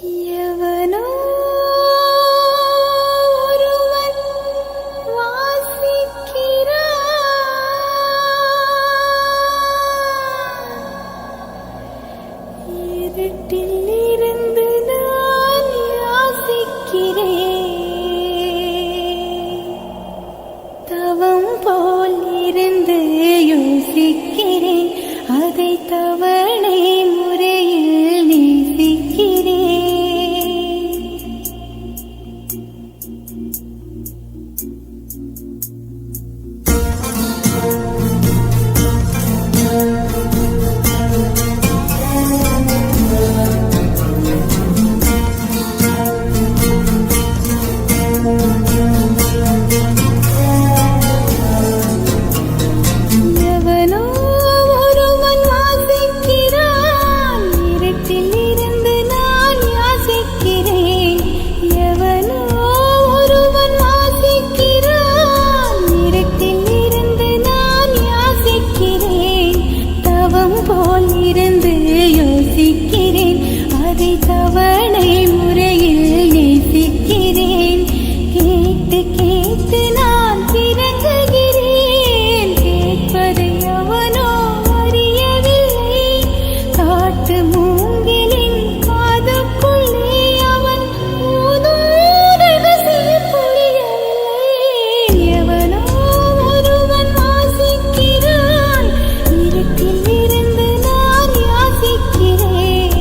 எவனோ ஒருவன் வாசிக்கிறான். இருட்டில் இருந்து நான் யாசிக்கிறேன். தவம் போல் இருந்து யோசிக்கிறேன். அதை தவணை முறையில் நேசிக்கிறேன். எவனோ ஒருவன் வாசிக்கிறான். இருட்டில் இருந்து நான் யாசிக்கிறேன். எவனோ ஒருவன் வாசிக்கிறான். இருட்டில் இருந்து நான் யாசிக்கிறேன். தவம் போல் இருந்து யோசிக்கிறேன். அதை தவணை முறையில் நேசிக்கிறேன். கேட்டு கேட்டு நான் திறங்குகிறேன். கேட்பதை அவனோ அறியவில்லை. காட்டு மூங்கிலின் காதுக்குள்ளே அவன் ஊதும் ரகசியம் புரியவில்லை. எவனோ ஒருவன் வாசிக்கிறான். இருட்டில் இருந்து நான் யாசிக்கிறேன்.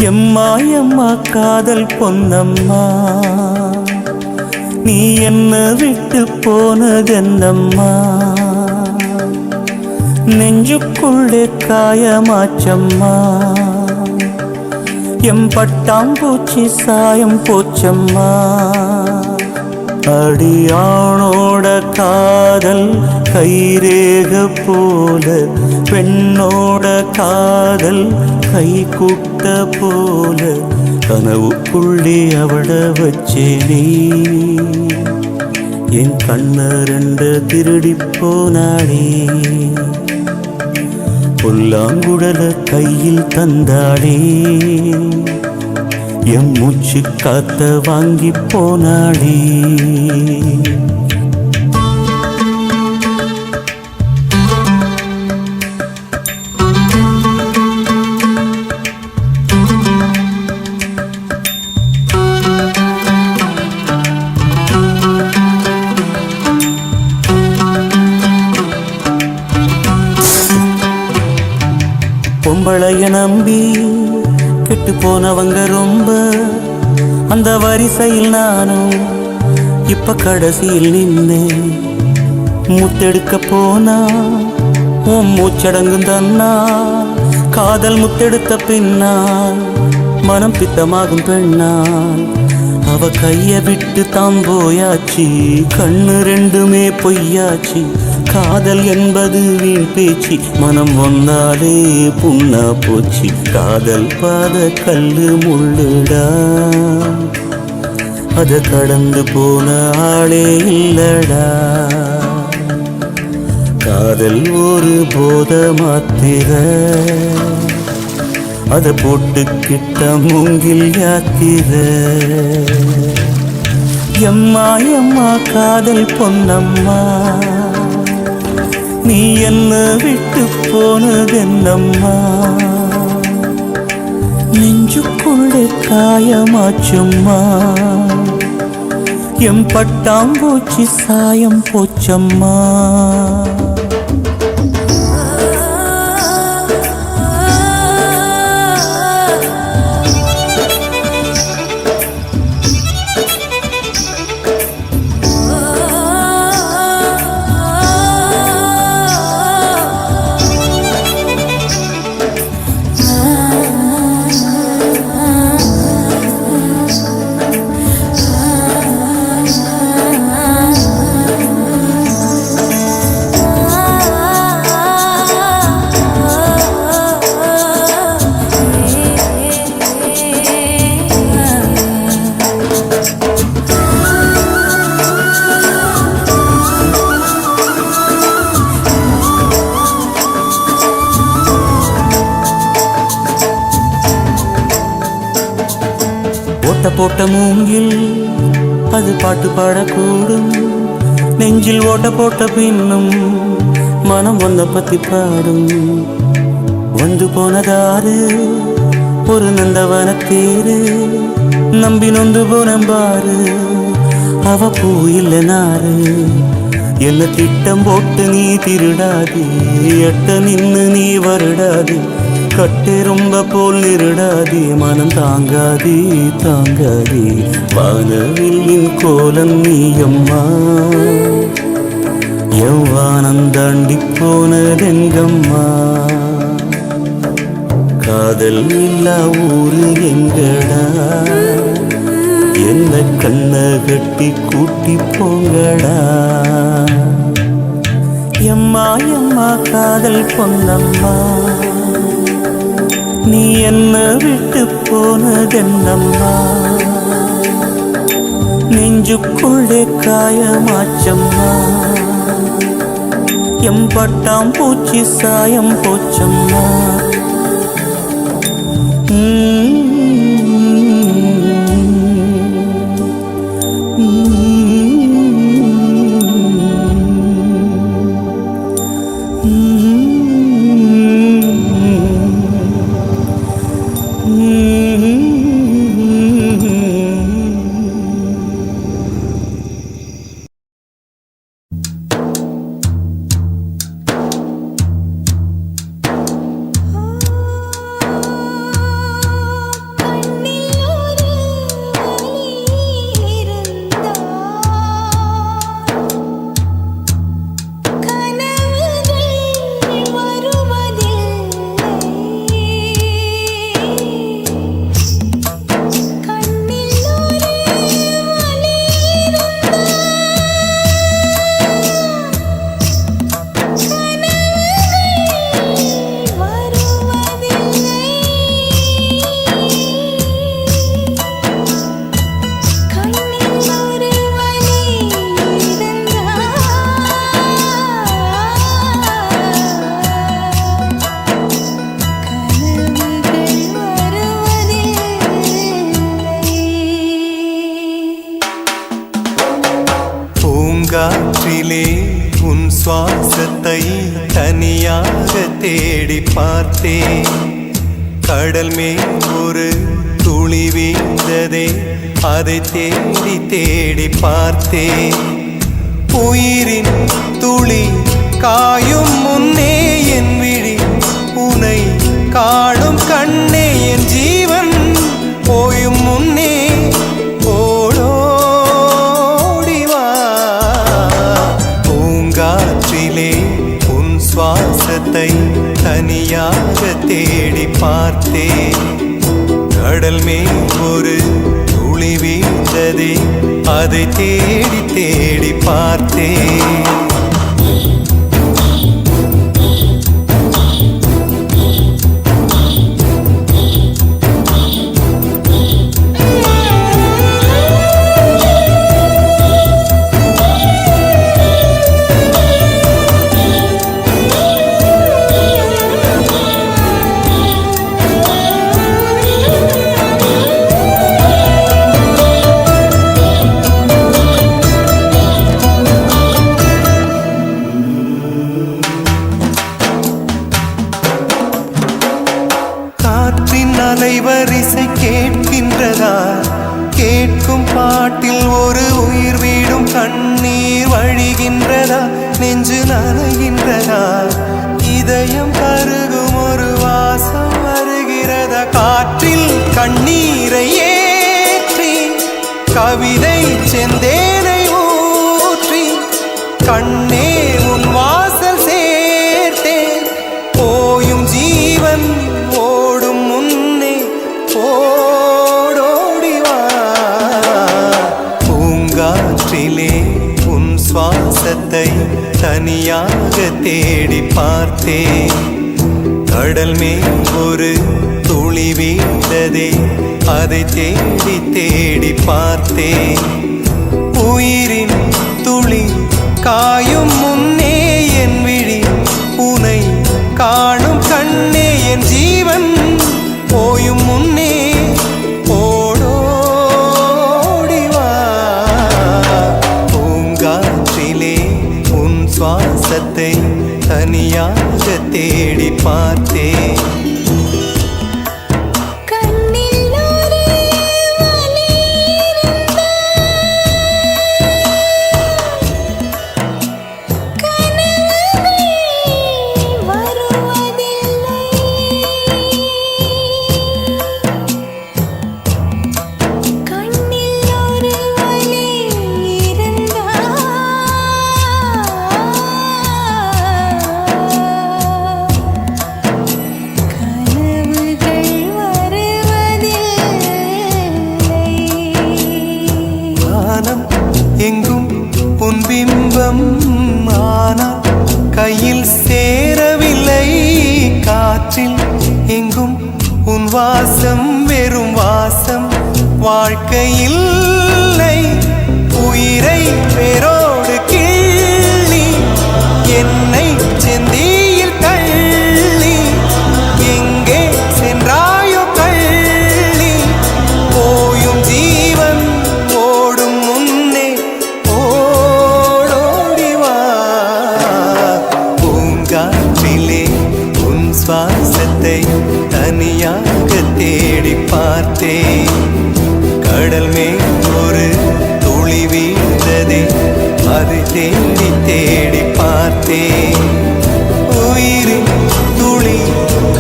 எம்மா எம்மா காதல் பொன்னம்மா, நீ என்ன விட்டு போனதென்னம்மா, நெஞ்சுக்குள்ளே காயமாச்சம்மா, எம் பட்டாம்பூச்சி சாயம் போச்சம்மா. அடியானோட காதல் கைரேக போல, பெண்ணோட காதல் கை குட்ட போல, கனவுக்குள்ளே அவட வச்சேனே, என் கண்ணரண்ட திருடி போனாளே, புல்லாங்குழல கையில் தந்தாளே, எம் மூச்சு காத்த வாங்கி போனாளே. பொம்பளைய நம்பி கெட்டு போனவங்க ரொம்ப, அந்த வரிசையில் நானும் இப்ப கடைசியில் நின்னேன். முத்தெடுக்க போனா உன் மூச்சடங்கும் தன்னா, காதல் முத்தெடுத்த பின்னால் மனம் பித்தமாகும் பெண்ணால், அவ கைய விட்டு தாம் போயாச்சு, கண்ணு ரெண்டுமே பொய்யாச்சு, காதல் என்பது வீண் பேச்சு, மனம் வந்தாலே புண்ணா போச்சு, காதல் பாத கல்லு முள்ளுடா, அத கடந்து போன ஆளே இல்லடா, காதல் ஒரு போத மாத்திர, அத போட்டுக்கிட்ட மூங்கில் யாத்திர. எம்மா எம்மா காதல் பொன்னம்மா, நீ என்ன விட்டு போனதென்னம்மா, நெஞ்சுக்குள்ளே காயமாச்சம்மா, எம் பட்டாம்பூச்சி சாயம் போச்சம்மா. ஓட்ட போட்ட மூங்கில் அது பாட்டு பாடக்கூடும், நெஞ்சில் ஓட்ட போட்ட பின்னும் மனம் ஒன்ன பத்தி பாடும். வந்து போனதாரு ஒரு நந்தவன தேரு, நம்பி நொந்து போனம்பாரு, அவ பூ இல்ல நாரு, என்ன திட்டம் போட்டு நீ திருடாது, எட்ட நின்னு நீ வருடாது, கட்டு ரொம்ப போல் நிருடாதே, மனம் தாங்காதே தாங்காதே, வானவில்லின் கோலம் நீயம்மா, எவ்வானம் தாண்டி போனதெங்கம்மா, காதல் இல்லா ஊரு எங்கடா, என்ன கண்ண கட்டி கூட்டி போங்கடா. எம்மா எம்மா காதல் பொன்னம்மா, நீ என்ன விட்டு போனதென்னம்மா, நெஞ்சுக்குள்ளே காயமாச்சம்மா, எம் பட்டாம்பூச்சி சாயம் போச்சம்மா. சுவாசத்தை தனியாக தேடி பார்த்தேன். கடல் மேல் ஒரு துளி வீழ்ந்ததே, அதை தேடி தேடி பார்த்தேன். உயிரின் துளி காயும் முன்னே என் விழி உனை காணும் கண்ணே, என் ஜீவன் போயும் முன்னே ஓடோடிவா. பூங்காற்றிலே உன் சுவாசத்தை தனியாக தேடி பார்த்தேன். கடல் மேல் ஒரு துளி வீழ்ந்ததே, அதை தேடி தேடி பார்த்தேன். அலைவரிசை கேட்கின்றதா? கேட்கும் பாட்டில் ஒரு உயிர் வீடும் கண்ணீர் வழிகின்றதா? நெஞ்சு நனைகின்றதா? இதயம் கருகும் ஒரு வாசம் வருகிறதா? காற்றில் கண்ணீரை ஏற்றி கவிதை செந்தேனை ஊற்றி கண்ணே உன் வாசல் சேர்த்தேன். போயும் ஜீவன் ஓடும் முன்னே ஓடோடிவா. பூங்காற்றிலே உன் சுவாசத்தை தனியாக தேடி பார்த்தேன். கடல் மேல் ஒரு துளி வீழ்ந்ததே, அதை தேடி தேடி பார்த்தேன். உயிரின் துளி காயும் முன்னே என் விழி உனை காணும் கண்ணே, என் ஜீவன் போயும் முன்னே ஓடோடிவா. பூங்காற்றிலே உன் சுவாசத்தை தனியாக தேடி பார்த்தேன். எங்கும் உன் பிம்பம் ஆனால் கையில் சேரவில்லை. காற்றில் எங்கும் உன் வாசம் வெறும் வாசம், வாழ்க்கையில்லை. உயிரை வேரோடு கிள்ளி என்னை செந்தியில் தள்ளி எங்கே சென்றாயோ கள்ளி. போயும் ஜீவன் ஓடும் முன்னே ஓடோடிவா. பூங்காற்றிலே உன் சுவாசத்தை தனியாக தேடி பார்த்தேன். கடல் மேல் ஒரு துளி வீழ்ந்ததே, அது தேடி தேடி பார்த்தேன். உயிரின் துளி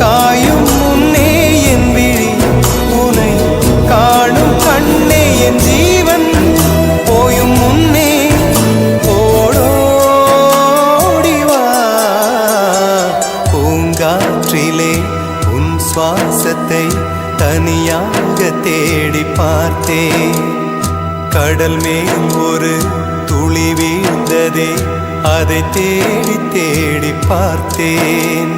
காயும் முன்னே என் விழி உனை காணும் கண்ணே, என் ஜீவன் போயும் முன்னே ஓடோடிவா. பூங்காற்றிலே உன் சுவாசத்தை தனியாக தேடி பார்த்தேன். கடல் மேல் ஒரு துளி வீழ்ந்ததே, அதை தேடி தேடி பார்த்தேன்.